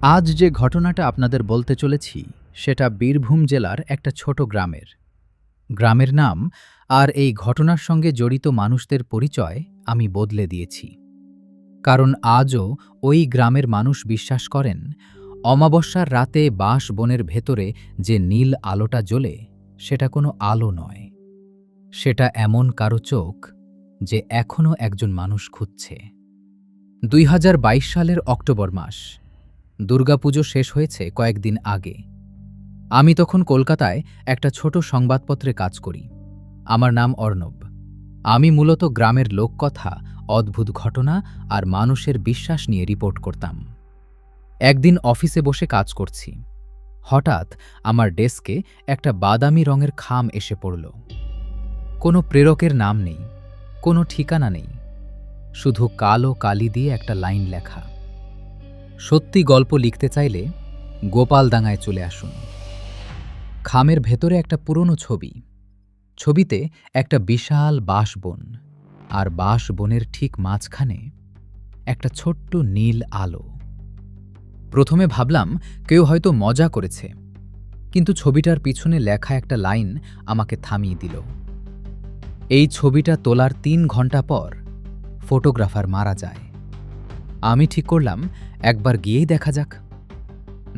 আজ যে ঘটনাটা আপনাদের বলতে চলেছি সেটা বীরভূম জেলার একটা ছোট গ্রামের। গ্রামের নাম আর এই ঘটনার সঙ্গে জড়িত মানুষদের পরিচয় আমি বদলে দিয়েছি। কারণ আজও ওই গ্রামের মানুষ বিশ্বাস করেন অমাবস্যার রাতে বাঁশ বনের ভেতরে যে নীল আলোটা জ্বলে সেটা কোনো আলো নয়, সেটা এমন কারো চোখ যে এখনও একজন মানুষ খুঁজছে। ২০২২ সালের অক্টোবর মাস, দুর্গাপুজো শেষ হয়েছে কয়েকদিন আগে। আমি তখন কলকাতায় একটা ছোট সংবাদপত্রে কাজ করি। আমার নাম অর্ণব। আমি মূলত গ্রামের লোককথা, অদ্ভুত ঘটনা আর মানুষের বিশ্বাস নিয়ে রিপোর্ট করতাম। একদিন অফিসে বসে কাজ করছি, হঠাৎ আমার ডেস্কে একটা বাদামি রঙের খাম এসে পড়ল। কোনো প্রেরকের নাম নেই, কোনো ঠিকানা নেই, শুধু কালো কালি দিয়ে একটা লাইন লেখা, সত্যি গল্প লিখতে চাইলে গোপালডাঙায় চলে আসুন। খামের ভেতরে একটা পুরনো ছবি, ছবিতে একটা বিশাল বাঁশবন, আর বাঁশবনের ঠিক মাঝখানে একটা ছোট্ট নীল আলো। প্রথমে ভাবলাম কেউ হয়তো মজা করেছে, কিন্তু ছবিটার পিছনে লেখা একটা লাইন আমাকে থামিয়ে দিল। এই ছবিটা তোলার ৩ ঘন্টা পর ফটোগ্রাফার মারা যায়। আমি ঠিক করলাম একবার গিয়েই দেখা যাক।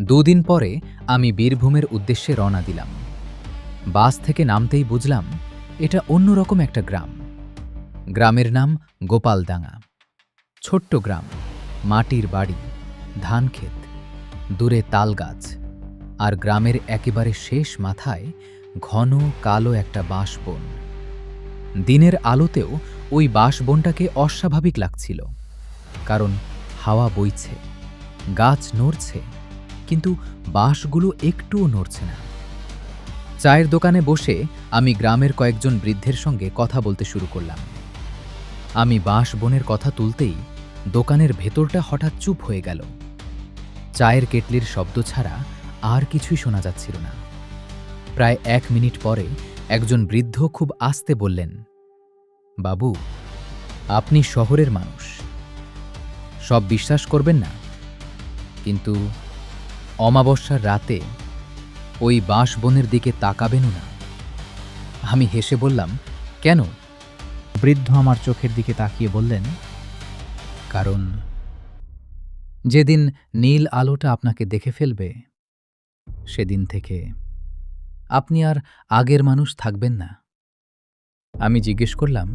২ দিন পরে আমি বীরভূমের উদ্দেশ্যে রওনা দিলাম। বাস থেকে নামতেই বুঝলাম এটা অন্যরকম একটা গ্রাম। গ্রামের নাম গোপালডাঙা। ছোট্ট গ্রাম, মাটির বাড়ি, ধানক্ষেত, দূরে তালগাছ, আর গ্রামের একেবারে শেষ মাথায় ঘন কালো একটা বাঁশবন। দিনের আলোতেও ওই বাঁশবনটাকে অস্বাভাবিক লাগছিল, কারণ হাওয়া বইছে, গাছ নড়ছে, কিন্তু বাঁশগুলো একটুও নড়ছে না। চায়ের দোকানে বসে আমি গ্রামের কয়েকজন বৃদ্ধের সঙ্গে কথা বলতে শুরু করলাম। আমি বাঁশবনের কথা তুলতেই দোকানের ভেতরটা হঠাৎ চুপ হয়ে গেল। চায়ের কেটলির শব্দ ছাড়া আর কিছুই শোনা যাচ্ছিল না। প্রায় ১ মিনিট পরে একজন বৃদ্ধ খুব আস্তে বললেন, বাবু, আপনি শহরের মানুষ, সব বিশ্বাস করবেন না, কিন্তু অমাবস্যার রাতে ওই বাঁশবনের দিকে তাকাবেনও না। আমি হেসে বললাম, কেন? বৃদ্ধ আমার চোখের দিকে তাকিয়ে বললেন, কারণ যেদিন নীল আলোটা আপনাকে দেখে ফেলবে, সেদিন থেকে আপনি আর আগের মানুষ থাকবেন না। আমি জিজ্ঞেস করলাম,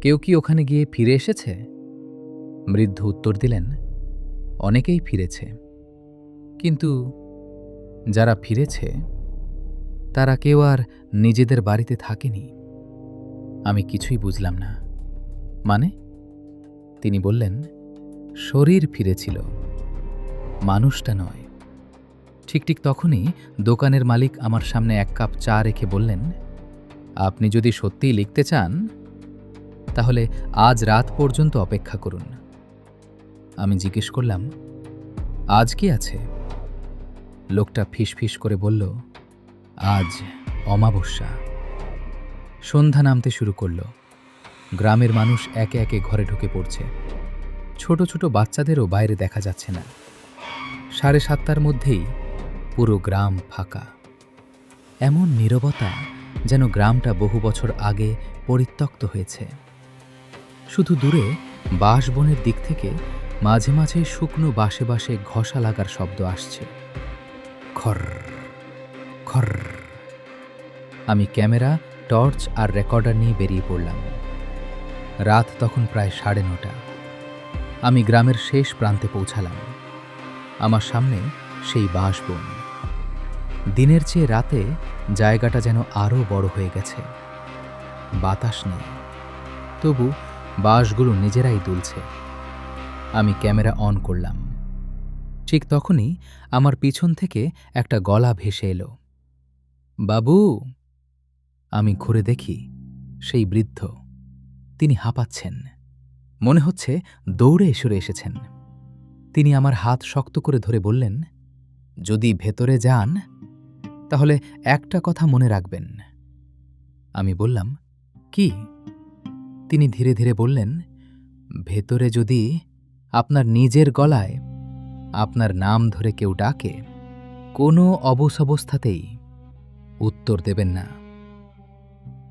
কেউ কি ওখানে গিয়ে ফিরে এসেছে? বৃদ্ধ উত্তর দিলেন, অনেকেই ফিরেছে, কিন্তু যারা ফিরেছে তারা কেউ আর নিজেদের বাড়িতে থাকেনি। আমি কিছুই বুঝলাম না। মানে? তিনি বললেন, শরীর ফিরেছিল, মানুষটা নয়। ঠিক ঠিক তখনই দোকানের মালিক আমার সামনে ১ কাপ চা রেখে বললেন, আপনি যদি সত্যিই লিখতে চান তাহলে আজ রাত পর্যন্ত অপেক্ষা করুন। আমি জিজ্ঞেস করলাম, আজ কি আছে? লোকটা ফিসফিস করে বলল, আজ অমাবস্যা। সন্ধ্যা নামতে শুরু করল। গ্রামের মানুষ একে একে ঘরে ঢুকে পড়ছে। ছোট ছোট বাচ্চাদেরও বাইরে দেখা যাচ্ছে না। ৭:৩০টার মধ্যেই পুরো গ্রাম ফাঁকা। এমন নীরবতা যেন গ্রামটা বহু বছর আগে পরিত্যক্ত হয়েছে। শুধু দূরে বাঁশবনের দিক থেকে মাঝে মাঝে শুকনো বাঁশে বাঁশে ঘষা লাগার শব্দ আসছে, খর খর। আমি ক্যামেরা, টর্চ আর রেকর্ডার নিয়ে বেরিয়ে পড়লাম। রাত তখন প্রায় ৯:৩০। আমি গ্রামের শেষ প্রান্তে পৌঁছালাম। আমার সামনে সেই বাঁশবন। দিনের চেয়ে রাতে জায়গাটা যেন আরও বড় হয়ে গেছে। বাতাস নেই, তবু বাঁশগুলো নিজেরাই দুলছে। আমি ক্যামেরা অন করলাম। ঠিক তখনই আমার পিছন থেকে একটা গলা ভেসে এলো, বাবু। আমি ঘুরে দেখি সেই বৃদ্ধ। তিনি হাঁপাচ্ছেন, মনে হচ্ছে দৌড়ে সরে এসেছেন। তিনি আমার হাত শক্ত করে ধরে বললেন, যদি ভেতরে যান তাহলে একটা কথা মনে রাখবেন। আমি বললাম, কি? তিনি ধীরে ধীরে বললেন, ভেতরে যদি আপনার নিজের গলায় আপনার নাম ধরে কেউ ডাকে, কোনো অবস্থাতেই উত্তর দেবেন না।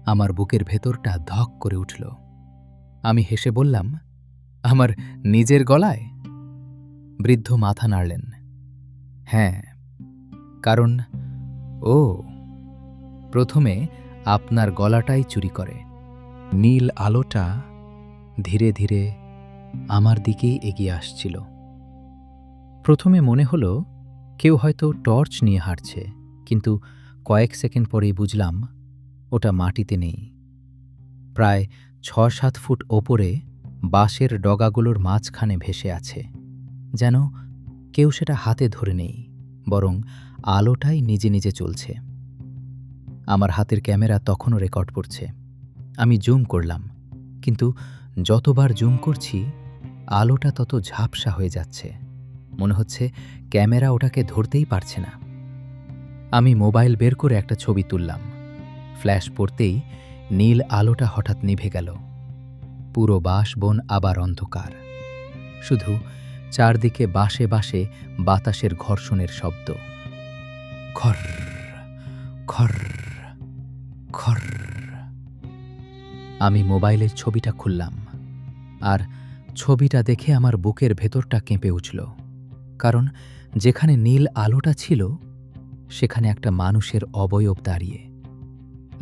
আমার বুকের ভেতরটা ধক করে উঠল। আমি হেসে বললাম, আমার নিজের গলায়? বৃদ্ধ মাথা নাড়লেন। হ্যাঁ, কারণ ও প্রথমে আপনার গলাটাই চুরি করে। নীল আলোটা ধীরে ধীরে আমার দিকেই এগিয়ে আসছিল। প্রথমে মনে হলো কেউ হয়তো টর্চ নিয়ে হাঁটছে, কিন্তু কয়েক সেকেন্ড পরেই বুঝলাম ওটা মাটিতে নেই। প্রায় ৬-৭ ফুট ওপরে বাঁশের ডগাগুলোর মাঝখানে ভেসে আছে, যেন কেউ সেটা হাতে ধরে নেই, বরং আলোটাই নিজে নিজে চলছে। আমার হাতের ক্যামেরা তখনও রেকর্ড করছে। আমি জুম করলাম, কিন্তু যতবার জুম করছি আলোটা তত ঝাপসা হয়ে যাচ্ছে। মনে হচ্ছে ক্যামেরা ওটাকে ধরতেই পারছে না। আমি মোবাইল বের করে একটা ছবি তুললাম। ফ্ল্যাশ পড়তেই নীল আলোটা হঠাৎ নিভে গেল। পুরো বাঁশবন আবার অন্ধকার, শুধু চারদিকে বাঁশে বাঁশে বাতাসের ঘর্ষণের শব্দ। খর খর খর। আমি মোবাইলের ছবিটা খুললাম, আর ছবিটা দেখে আমার বুকের ভেতরটা কেঁপে উঠল। কারণ যেখানে নীল আলোটা ছিল সেখানে একটা মানুষের অবয়ব দাঁড়িয়ে,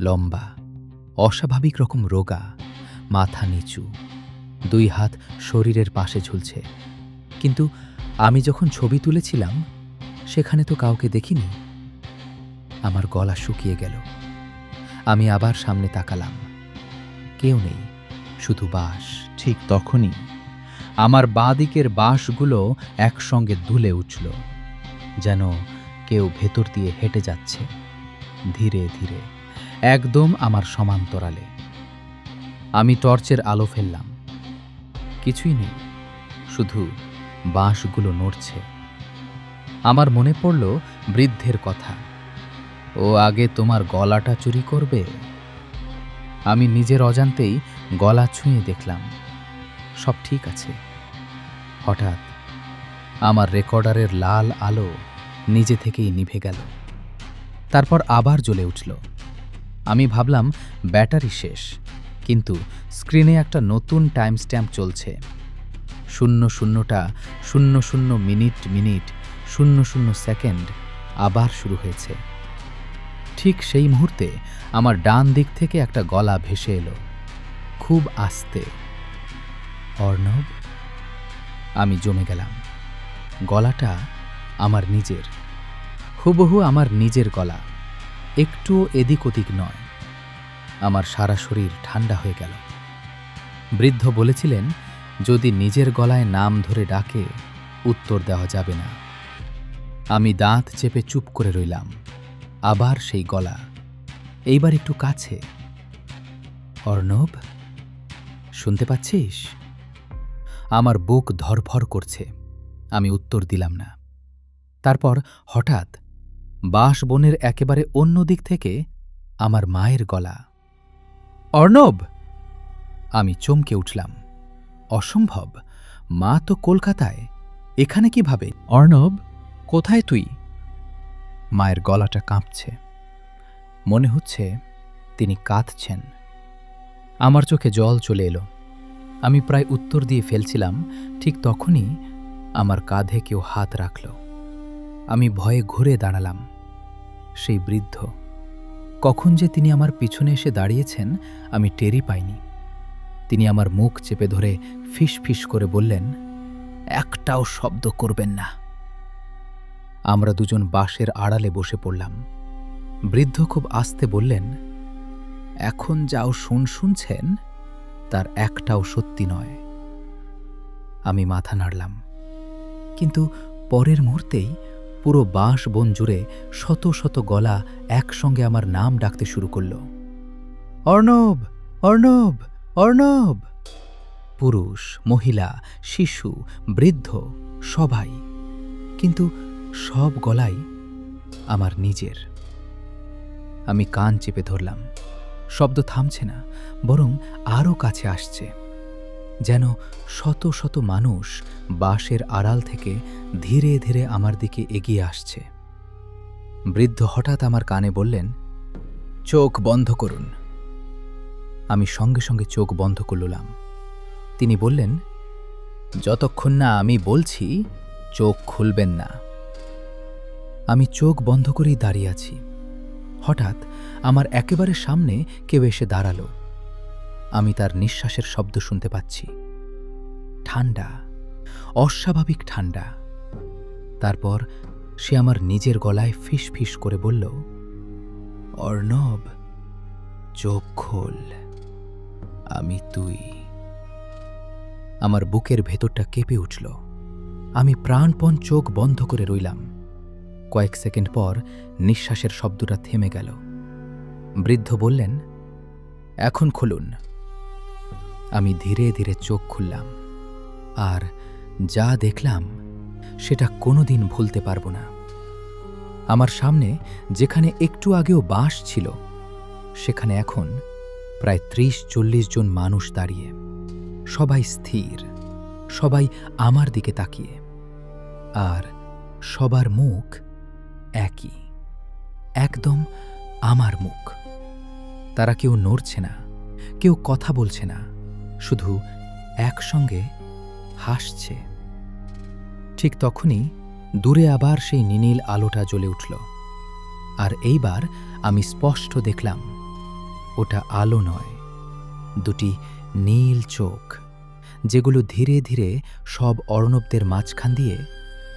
লম্বা, অস্বাভাবিক রকম রোগা, মাথা নিচু, 2 হাত শরীরের পাশে ঝুলছে। কিন্তু আমি যখন ছবি তুলেছিলাম সেখানে তো কাউকে দেখিনি। আমার গলা শুকিয়ে গেল। আমি আবার সামনে তাকালাম। কেউ নেই, শুধু বাঁশ। ঠিক তখনই আমার বাঁ দিকের বাঁশগুলো একসঙ্গে দুলে উঠল, যেন কেউ ভেতর দিয়ে হেঁটে যাচ্ছে, ধীরে ধীরে, একদম আমার সমান্তরালে। আমি টর্চের আলো ফেললাম। কিছুই নেই, শুধু বাঁশগুলো নড়ছে। আমার মনে পড়ল বৃদ্ধের কথা, ও আগে তোমার গলাটা চুরি করবে। আমি নিজের অজান্তেই গলা ছুঁয়ে দেখলাম সব ঠিক আছে। হঠাৎ আমার রেকর্ডারের লাল আলো নিজে থেকেই নিভে গেল, তারপর আবার জ্বলে উঠল। আমি ভাবলাম ব্যাটারি শেষ, কিন্তু স্ক্রিনে একটা নতুন টাইম স্ট্যাম্প চলছে। 00টা 00 মিনিট মিনিট 00 সেকেন্ড আবার শুরু হয়েছে। ঠিক সেই মুহূর্তে আমার ডান দিক থেকে একটা গলা ভেসে এলো, খুব আস্তে। অর্ণব। আমি জমে গেলাম। গলাটা আমার নিজের, হুবহু আমার নিজের গলা, একটুও এদিক ওদিক নয়। আমার সারা শরীর ঠান্ডা হয়ে গেল। বৃদ্ধ বলেছিলেন, যদি নিজের গলায় নাম ধরে ডাকে উত্তর দেওয়া যাবে না। আমি দাঁত চেপে চুপ করে রইলাম। আবার সেই গলা, এইবার একটু কাছে। অর্ণব, শুনতে পাচ্ছিস? আমার বুক ধরফর করছে। আমি উত্তর দিলাম না। তারপর হঠাৎ বাঁশবনের একেবারে অন্য দিক থেকে আমার মায়ের গলা। অর্ণব! আমি চমকে উঠলাম। অসম্ভব, মা তো কলকাতায়, এখানে কিভাবে? অর্ণব, কোথায় তুই? মায়ের গলাটা কাঁপছে। মনে হচ্ছে তিনি কাঁদছেন। আমার চোখে জল চলে এলো। আমি প্রায় উত্তর দিয়ে ফেলছিলাম, ঠিক তখনই আমার কাঁধে কেউ হাত রাখল। আমি ভয়ে ঘুরে দাঁড়ালাম। সেই বৃদ্ধ। কখন যে তিনি আমার পিছনে এসে দাঁড়িয়েছেন আমি টেরই পাইনি। তিনি আমার মুখ চেপে ধরে ফিস ফিস করে বললেন, একটাও শব্দ করবেন না। আমরা দুজন বাঁশের আড়ালে বসে পড়লাম। বৃদ্ধ খুব আস্তে বললেন, এখন যাও শুনছেন তার একটাও সত্যি নয়। আমি মাথা নাড়লাম, কিন্তু পরের মুহূর্তেই পুরো বাঁশ বন জুড়ে শত শত গলা একসঙ্গে আমার নাম ডাকতে শুরু করল। অর্ণব, অর্ণব, অর্ণব! পুরুষ, মহিলা, শিশু, বৃদ্ধ, সবাই, কিন্তু সব গলাই আমার নিজের। আমি কান চেপে ধরলাম। শব্দ থামছে না, বরং আরও কাছে আসছে। যেন শত শত মানুষ বাঁশের আড়াল থেকে ধীরে ধীরে আমার দিকে এগিয়ে আসছে। বৃদ্ধ হঠাৎ আমার কানে বললেন, চোখ বন্ধ করুন। আমি সঙ্গে সঙ্গে চোখ বন্ধ করলাম। তিনি বললেন, যতক্ষণ না আমি বলছি চোখ খুলবেন না। আমি চোখ বন্ধ করেই দাঁড়িয়ে আছি। হঠাৎ আমার একেবারে সামনে কেউ এসে দাঁড়ালো। আমি তার নিঃশ্বাসের শব্দ শুনতে পাচ্ছি। ঠান্ডা, অস্বাভাবিক ঠান্ডা। তারপর সে আমার নিজের গলায় ফিস ফিস করে বলল, অর্ণব, চোখ খোল, আমি তুই। আমার বুকের ভেতরটা কেঁপে উঠল। আমি প্রাণপণ চোখ বন্ধ করে রইলাম। কয়েক সেকেন্ড পর নিঃশ্বাসের শব্দটা থেমে গেল। বৃদ্ধ বললেন, এখন খুলুন। আমি ধীরে ধীরে চোখ খুললাম, আর যা দেখলাম সেটা কোনোদিন ভুলতে পারবো না। আমার সামনে যেখানে একটু আগেও বাঁশ ছিল, সেখানে এখন প্রায় ৩০-৪০ জন মানুষ দাঁড়িয়ে, সবাই স্থির, সবাই আমার দিকে তাকিয়ে, আর সবার মুখ একই, একদম আমার মুখ। তারা কেউ নড়ছে না, কেউ কথা বলছে না, শুধু একসঙ্গে হাসছে। ঠিক তখনই দূরে আবার সেই নীল আলোটা জ্বলে উঠল, আর এইবার আমি স্পষ্ট দেখলাম ওটা আলো নয়, দুটি নীল চোখ, যেগুলো ধীরে ধীরে সব অর্ণবদের মাঝখান দিয়ে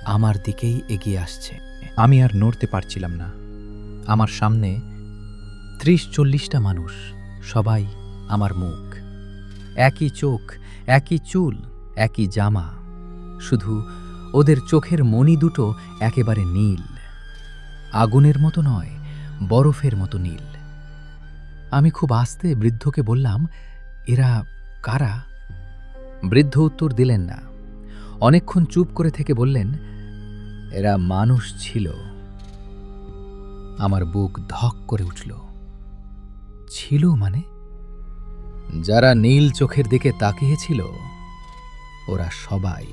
আমার দিকেই এগিয়ে আসছে। আমি আর নড়তে পারছিলাম না। আমার সামনে ৩০-৪০টা মানুষ, সবাই আমার মুখ, একই চোখ, একই চুল, একই জামা, শুধু ওদের চোখের মণি দুটো একেবারে নীল, আগুনের মতো নয়, বরফের মতো নীল। আমি খুব আস্তে বৃদ্ধকে বললাম, এরা কারা? বৃদ্ধ উত্তর দিলেন না। অনেকক্ষণ চুপ করে থেকে বললেন, এরা মানুষ ছিল। আমার বুক ধক করে উঠল। ছিল মানে? যারা নীল চোখের দিকে তাকিয়েছিল ওরা সবাই।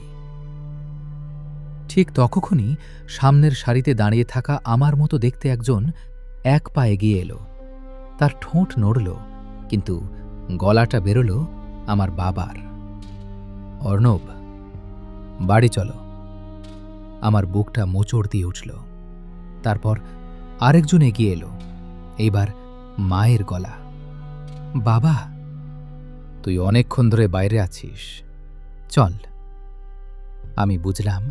ঠিক তখনই সামনের সারিতে দাঁড়িয়ে থাকা আমার মতো দেখতে একজন এক পা এগিয়ে এলো। তার ঠোঁট নড়ল, কিন্তু গলাটা বেরোল আমার বাবার। অর্ণব, বাড়ি চলো। আমার বুকটা মোচড় দিয়ে উঠল। তারপর আরেকজন এগিয়ে এলো, এইবার মায়ের গলা। বাবা, তুই অনেকক্ষণ ধরে বাইরে আছিস, চল। আমি বুঝলাম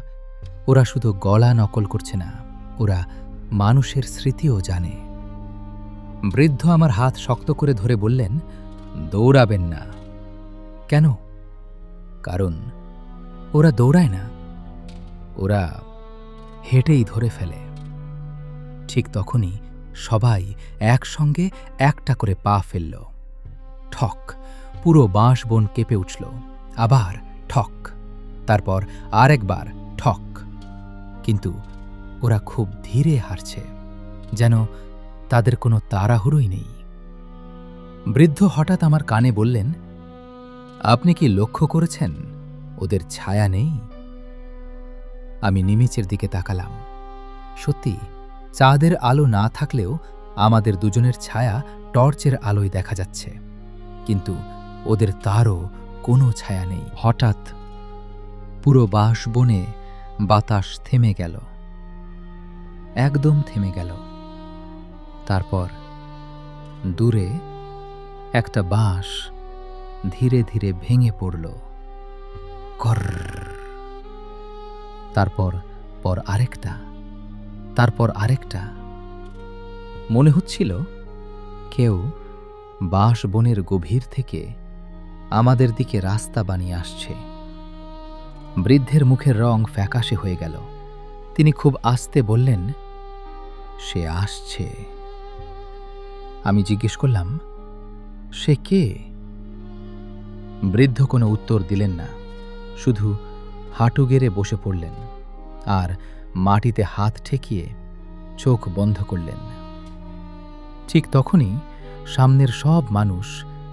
ওরা শুধু গলা নকল করছে না, ওরা মানুষের স্মৃতিও জানে। বৃদ্ধ আমার হাত শক্ত করে ধরে বললেন, দৌড়াবেন না। কেন? কারণ ওরা দৌড়ায় না, ওরা হেঁটেই ধরে ফেলে। ঠিক তখনই সবাই একসঙ্গে একটা করে পা ফেলল। ঠক, পুরো বাঁশ বন কেঁপে উঠল। আবার ঠক, তারপর আরেকবার ঠক। কিন্তু ওরা খুব ধীরে হাঁটছে, যেন তাদের কোনো তাড়াহুড়োই নেই। বৃদ্ধ হঠাৎ আমার কানে বললেন, আপনি কি লক্ষ্য করেছেন ওদের ছায়া নেই? আমি নিমিচের দিকে তাকালাম। সত্যি, চাঁদের আলো না থাকলেও আমাদের দুজনের ছায়া টর্চের আলোয় দেখা যাচ্ছে, কিন্তু ওদের তারও কোনো ছায়া নেই। হঠাৎ পুরো বাঁশ বনে বাতাস থেমে গেল, একদম থেমে গেল। তারপর দূরে একটা বাঁশ ধীরে ধীরে ভেঙে পড়ল। কর্র। তারপর আরেকটা, তারপর আরেকটা। মনে হচ্ছিল কেউ বাঁশ বনের গভীর থেকে আমাদের দিকে রাস্তা বানিয়ে আসছে। বৃদ্ধের মুখের রং ফ্যাকাশে হয়ে গেল। তিনি খুব আস্তে বললেন, সে আসছে। আমি জিজ্ঞেস করলাম, সে কে? বৃদ্ধ কোনো উত্তর দিলেন না, শুধু হাঁটু গেড়ে বসে পড়লেন আর মাটিতে হাত ঠেকিয়ে চোখ বন্ধ করলেন। ঠিক তখনই সামনের সব মানুষ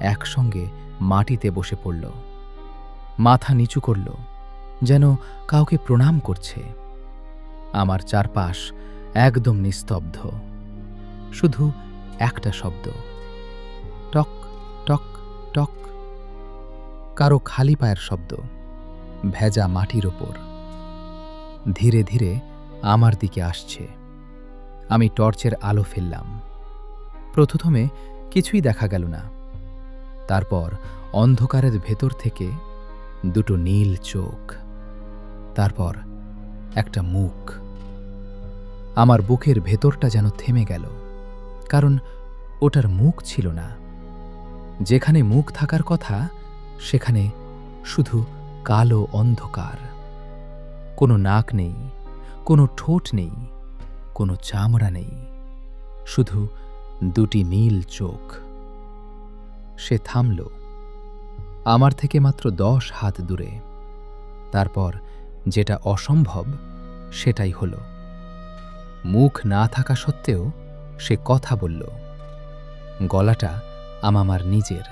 একসঙ্গে মাটিতে বসে পড়ল। মাথা নিচু করল, যেন কাউকে প্রণাম করছে। আমার চারপাশ একদম নিস্তব্ধ, শুধু একটা শব্দ, টক টক টক। কারো খালি পায়ের শব্দ, ভেজা মাটির ওপর। ধীরে ধীরে আমার দিকে আসছে। আমি টর্চের আলো ফেললাম। প্রথমে কিছুই দেখা গেল না। তারপর অন্ধকারের ভেতর থেকে দুটো নীল চোখ, তারপর একটা মুখ। আমার বুকের ভেতরটা যেন থেমে গেল, কারণ ওটার মুখ ছিল না। যেখানে মুখ থাকার কথা সেখানে শুধু কালো অন্ধকার। কোনো নাক নেই, কোনো ঠোঁট নেই, কোনো চামড়া নেই, শুধু দুটি নীল চোখ। সে থামল, আমার থেকে মাত্র 10 হাত দূরে। তারপর যেটা অসম্ভব সেটাই হলো। মুখ না থাকা সত্ত্বেও সে কথা বলল। গলাটা আমার নিজের।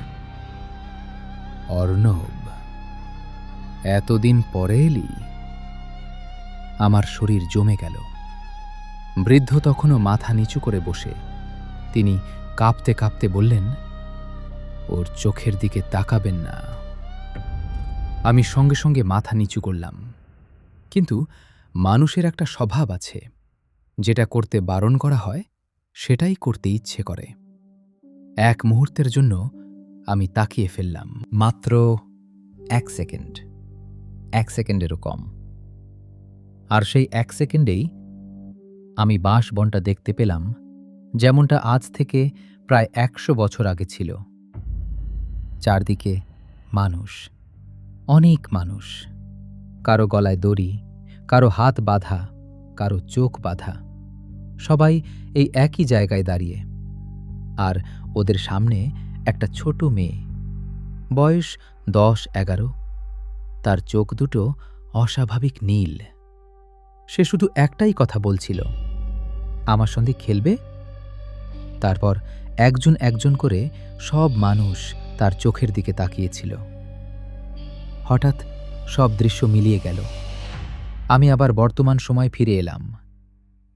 অর্ণব, এতদিন পরে এলি? আমার শরীর জমে গেল। বৃদ্ধ তখনও মাথা নিচু করে বসে। তিনি কাঁপতে কাঁপতে বললেন, ওর চোখের দিকে তাকাবেন না। আমি সঙ্গে সঙ্গে মাথা নিচু করলাম। কিন্তু মানুষের একটা স্বভাব আছে, যেটা করতে বারণ করা হয় সেটাই করতে ইচ্ছে করে। এক মুহূর্তের জন্য আমি তাকিয়ে ফেললাম। মাত্র 1 সেকেন্ড, 1 সেকেন্ডেরও কম। আর সেই 1 সেকেন্ডেই আমি বাঁশবনটা দেখতে পেলাম যেমনটা আজ থেকে প্রায় 100 বছর আগে ছিল। চারদিকে মানুষ, অনেক মানুষ। কারো গলায় দড়ি, কারো হাত বাঁধা, কারো চোখ বাঁধা। সবাই এই একই জায়গায় দাঁড়িয়ে। আর ওদের সামনে একটা ছোট মেয়ে, বয়স 10-11। তার চোখ দুটো অস্বাভাবিক নীল। সে শুধু একটাই কথা বলছিল, আমার সঙ্গে খেলবে। তারপর একজন একজন করে সব মানুষ তার চোখের দিকে তাকিয়েছিল। হঠাৎ সব দৃশ্য মিলিয়ে গেল। আমি আবার বর্তমান সময় ফিরে এলাম।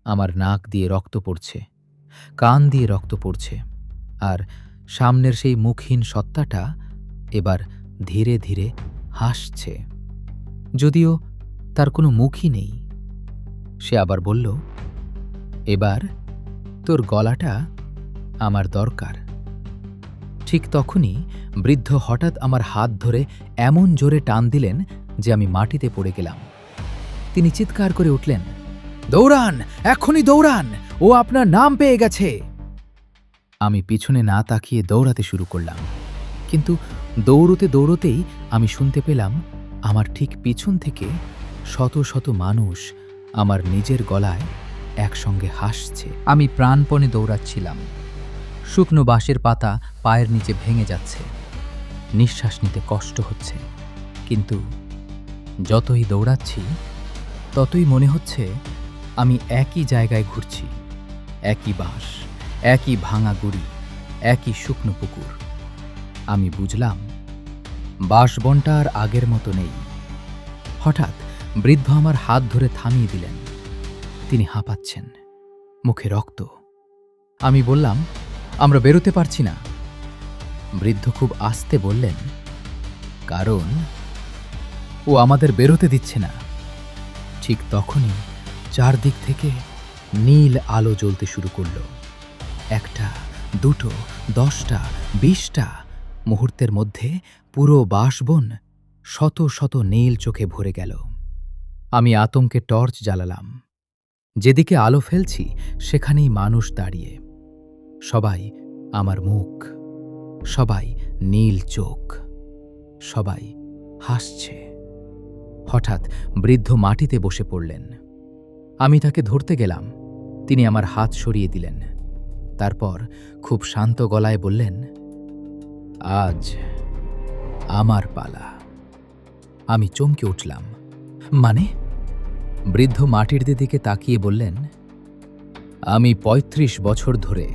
আমার নাক দিয়ে রক্ত পড়ছে, কান দিয়ে রক্ত পড়ছে, আর সামনের সেই মুখহীন সত্তাটা এবার ধীরে ধীরে হাসছে, যদিও তার কোনো মুখই নেই। সে আবার বলল, এবার তোর গলাটা আমার দরকার। ঠিক তখনই বৃদ্ধ হঠাৎ আমার হাত ধরে এমন জোরে টান দিলেন যে আমি মাটিতে পড়ে গেলাম। তিনি চিৎকার করে উঠলেন, দৌড়ান, এক্ষুনি দৌড়ান, ও আপনার নাম পেয়ে গেছে। আমি পিছনে না তাকিয়ে দৌড়াতে শুরু করলাম। কিন্তু দৌড়তে দৌড়তেই আমি শুনতে পেলাম আমার ঠিক পিছন থেকে শত শত মানুষ আমার নিজের গলায় একসঙ্গে হাসছে। আমি প্রাণপণে দৌড়াচ্ছিলাম। শুকনো বাঁশের পাতা পায়ের নিচে ভেঙে যাচ্ছে, নিঃশ্বাস নিতে কষ্ট হচ্ছে। কিন্তু যতই দৌড়াচ্ছি ততই মনে হচ্ছে আমি একই জায়গায় ঘুরছি। একই বাঁশ, একই ভাঙা গুড়ি, একই শুকনো পুকুর। আমি বুঝলাম বাঁশবনটা আর আগের মতো নেই। হঠাৎ বৃদ্ধ আমার হাত ধরে থামিয়ে দিলেন। তিনি হাঁপাচ্ছেন, মুখে রক্ত। আমি বললাম, আমরা বেরোতে পারছি না। বৃদ্ধ খুব আস্তে বললেন, কারণ ও আমাদের বেরোতে দিচ্ছে না। ঠিক তখনই চারদিক থেকে নীল আলো জ্বলতে শুরু করল। 1টা, 2টো, 10টা, 20টা। মুহূর্তের মধ্যে পুরো বাঁশবন শত শত নীল চোখে ভরে গেল। আমি আতঙ্কে টর্চ জ্বালালাম। যেদিকে আলো ফেলছি সেখানেই মানুষ দাঁড়িয়ে। সবাই আমার মুখ, সবাই নীল চোখ, সবাই হাসছে। হঠাৎ বৃদ্ধ মাটিতে বসে পড়লেন। আমি তাকে ধরতে গেলাম। তিনি আমার হাত সরিয়ে দিলেন। তারপর খুব শান্ত গলায় বললেন, আজ আমার পালা। আমি চমকে উঠলাম। মানে? বৃদ্ধ মাটির দিকে তাকিয়ে বললেন, আমি 35 বছর ধরে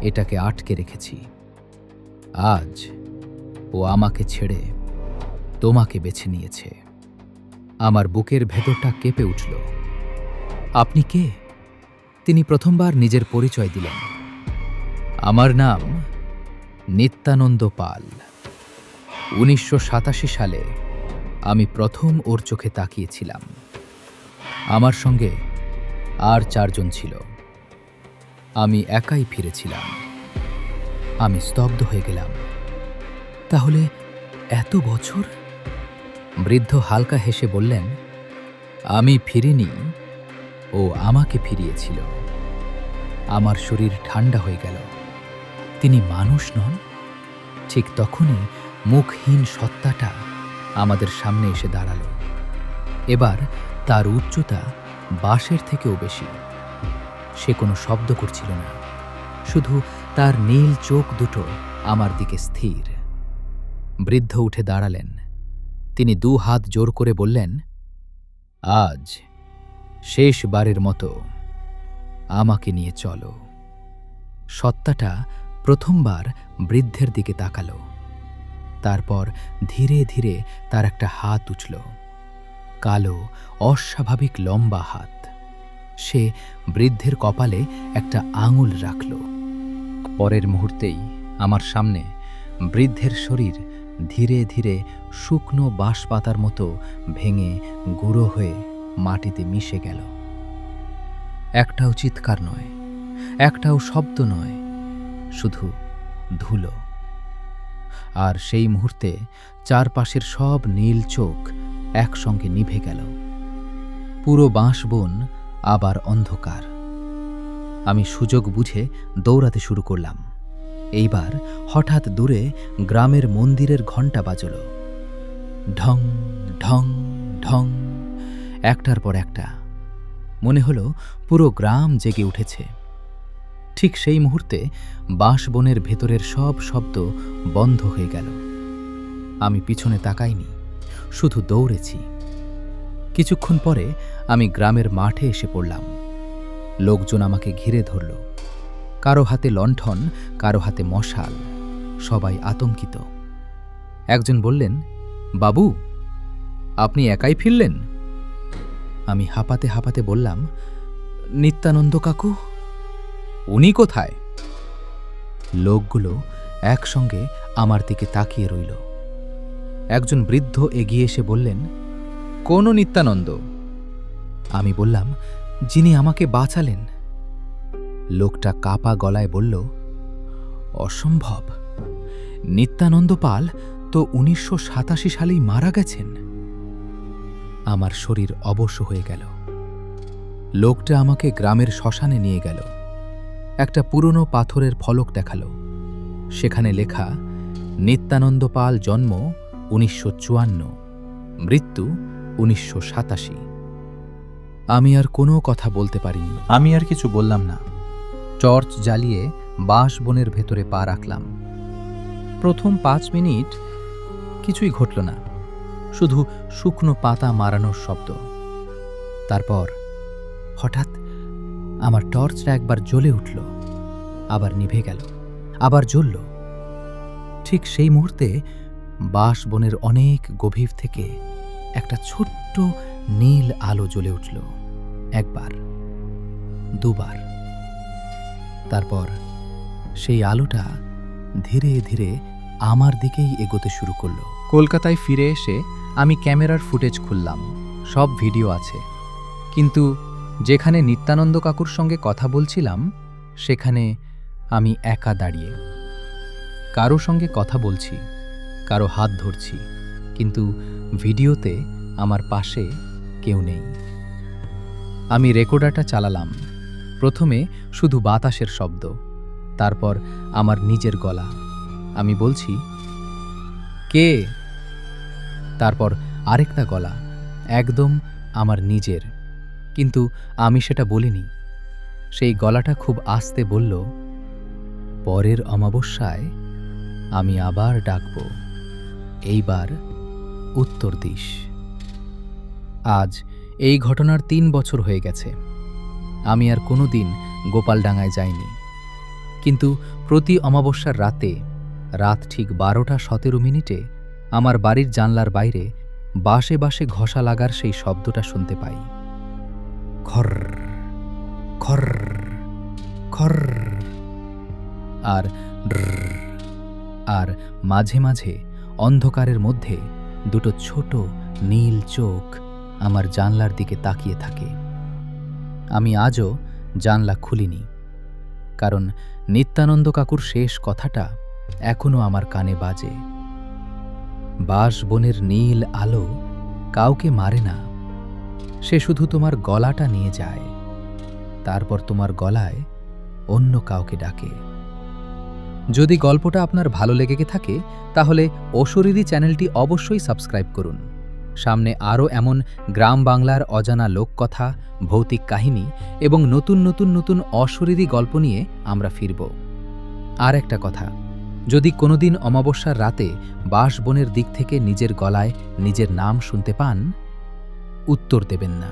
এটাকে আটকে রেখেছি। আজ ও আমাকে ছেড়ে তোমাকে বেছে নিয়েছে। আমার বুকের ভেতরটা কেঁপে উঠল। আপনি কে? তিনি প্রথমবার নিজের পরিচয় দিলেন। আমার নাম নিত্যানন্দ পাল। 1987 সালে আমি প্রথম ওর চোখে তাকিয়েছিলাম। আমার সঙ্গে আর 4 জন ছিল। আমি একাই ফিরেছিলাম। আমি স্তব্ধ হয়ে গেলাম। তাহলে এত বছর? বৃদ্ধ হালকা হেসে বললেন, আমি ফিরিনি, ও আমাকে ফিরিয়েছিল। আমার শরীর ঠান্ডা হয়ে গেল। তিনি মানুষ নন? ঠিক তখনই মুখহীন সত্তাটা আমাদের সামনে এসে দাঁড়াল। এবার তার উচ্চতা বাঁশের থেকেও বেশি। সে কোনো শব্দ করছিল না, শুধু তার নীল চোখ দুটো আমার দিকে স্থির। বৃদ্ধ উঠে দাঁড়ালেন। তিনি 2 হাত জোর করে বললেন, আজ শেষবারের মতো আমাকে নিয়ে চলো। সত্তাটা প্রথমবার বৃদ্ধের দিকে তাকালো। তারপর ধীরে ধীরে তার একটা হাত উঠল, কালো অস্বাভাবিক লম্বা হাত। সে বৃদ্ধের কপালে একটা আঙুল রাখল। পরের মুহূর্তেই আমার সামনে বৃদ্ধের শরীর ধীরে ধীরে শুকনো বাঁশপাতার মতো ভেঙে গুঁড়ো হয়ে মাটিতে মিশে গেল। একটাও চিৎকার নয়, একটাও শব্দ নয়, শুধু ধুলো। আর সেই মুহূর্তে চারপাশের সব নীল চোখ একসঙ্গে নিভে গেল। পুরো বাঁশবন আবার অন্ধকার। আমি সুযোগ বুঝে দৌড়াতে শুরু করলাম। এইবার হঠাৎ দূরে গ্রামের মন্দিরের ঘণ্টা বাজল। ঢং ঢং ঢং, একটার পর একটা। মনে হলো পুরো গ্রাম জেগে উঠেছে। ঠিক সেই মুহূর্তে বাঁশবনের ভেতরের সব শব্দ বন্ধ হয়ে গেল। আমি পিছনে তাকাইনি, শুধু দৌড়েছি। কিছুক্ষণ পরে আমি গ্রামের মাঠে এসে পড়লাম। লোকজন আমাকে ঘিরে ধরল। কারো হাতে লণ্ঠন, কারো হাতে মশাল, সবাই আতঙ্কিত। একজন বললেন, বাবু, আপনি একাই ফিরলেন? আমি হাঁপাতে হাঁপাতে বললাম, নিত্যানন্দ কাকু। উনি কোথায়? লোকগুলো একসঙ্গে আমার দিকে তাকিয়ে রইল। একজন বৃদ্ধ এগিয়ে এসে বললেন, কোন নিত্যানন্দ? আমি বললাম, যিনি আমাকে বাঁচালেন। লোকটা কাপা গলায় বলল, অসম্ভব, নিত্যানন্দ পাল তো 1987 সালেই মারা গেছেন। আমার শরীর অবশ হয়ে গেল। লোকটা আমাকে গ্রামের শ্মশানে নিয়ে গেল। একটা পুরনো পাথরের ফলক দেখালো। সেখানে লেখা, নিত্যানন্দ পাল জন্ম 1954, মৃত্যু 1987। আমি আর কোনো কথা বলতে পারিনি। আমি আর কিছু বললাম না। টর্চ জ্বালিয়ে বাঁশবনের ভেতরে পা রাখলাম। প্রথম 5 মিনিট কিছুই ঘটল না, শুধু শুকনো পাতা মারানোর শব্দ। তারপর হঠাৎ আমার টর্চটা একবার জ্বলে উঠল, আবার নিভে গেল, আবার জ্বলল। ঠিক সেই মুহূর্তে বাঁশবনের অনেক গভীর থেকে একটা ছোট্ট নীল আলো জ্বলে উঠল। একবার, দুবার। তারপর সেই আলোটা ধীরে ধীরে আমার দিকেই এগোতে শুরু করল। কলকাতায় ফিরে এসে আমি ক্যামেরার ফুটেজ খুললাম। সব ভিডিও আছে, কিন্তু যেখানে নিত্যানন্দ কাকুর সঙ্গে কথা বলছিলাম সেখানে আমি একা দাঁড়িয়ে। কারো সঙ্গে কথা বলছি, কারো হাত ধরছি, কিন্তু ভিডিওতে আমার পাশে কেউ নেই। আমি রেকর্ডারটা চালালাম। প্রথমে শুধু বাতাসের শব্দ, তারপর আমার নিজের গলা। আমি বলছি, কে? তারপর আরেকটা গলা, একদম আমার নিজের, কিন্তু আমি সেটা বলিনি। সেই গলাটা খুব আস্তে বলল, পরের অমাবস্যায় আমি আবার ডাকব, এইবার উত্তর দিস। আজ এই ঘটনার 3 বছর হয়ে গেছে। আমি আর কোনো দিন গোপালডাঙ্গায় যাইনি, কিন্তু প্রতি অমাবস্যার রাতে, রাত ঠিক 12টা 17 মিনিটে আমার বাড়ির জানলার বাইরে বাঁশে বাঁশে ঘষা লাগার সেই শব্দটা শুনতে পাই। খর খর খর আর ড্রর। আর মাঝে মাঝে অন্ধকারের মধ্যে দুটো ছোট নীল চোখ আমার জানলার দিকে তাকিয়ে থাকে। আমি আজও জানলা খুলিনি, কারণ নিত্যানন্দ কাকুর শেষ কথাটা এখনো আমার কানে বাজে। বাঁশবনের নীল আলো কাউকে মারে না, সে শুধু তোমার গলাটা নিয়ে যায়, তারপর তোমার গলায় অন্য কাউকে ডাকে। যদি গল্পটা আপনার ভালো লেগে থাকে তাহলে অশরীরী চ্যানেলটি অবশ্যই সাবস্ক্রাইব করুন। সামনে আরও এমন গ্রাম বাংলার অজানা লোককথা, ভৌতিক কাহিনী এবং নতুন নতুন নতুন অশরীরী গল্প নিয়ে আমরা ফিরব। আর একটা কথা, যদি কোনোদিন অমাবস্যার রাতে বাঁশবনের দিক থেকে নিজের গলায় নিজের নাম শুনতে পান, উত্তর দেবেন না।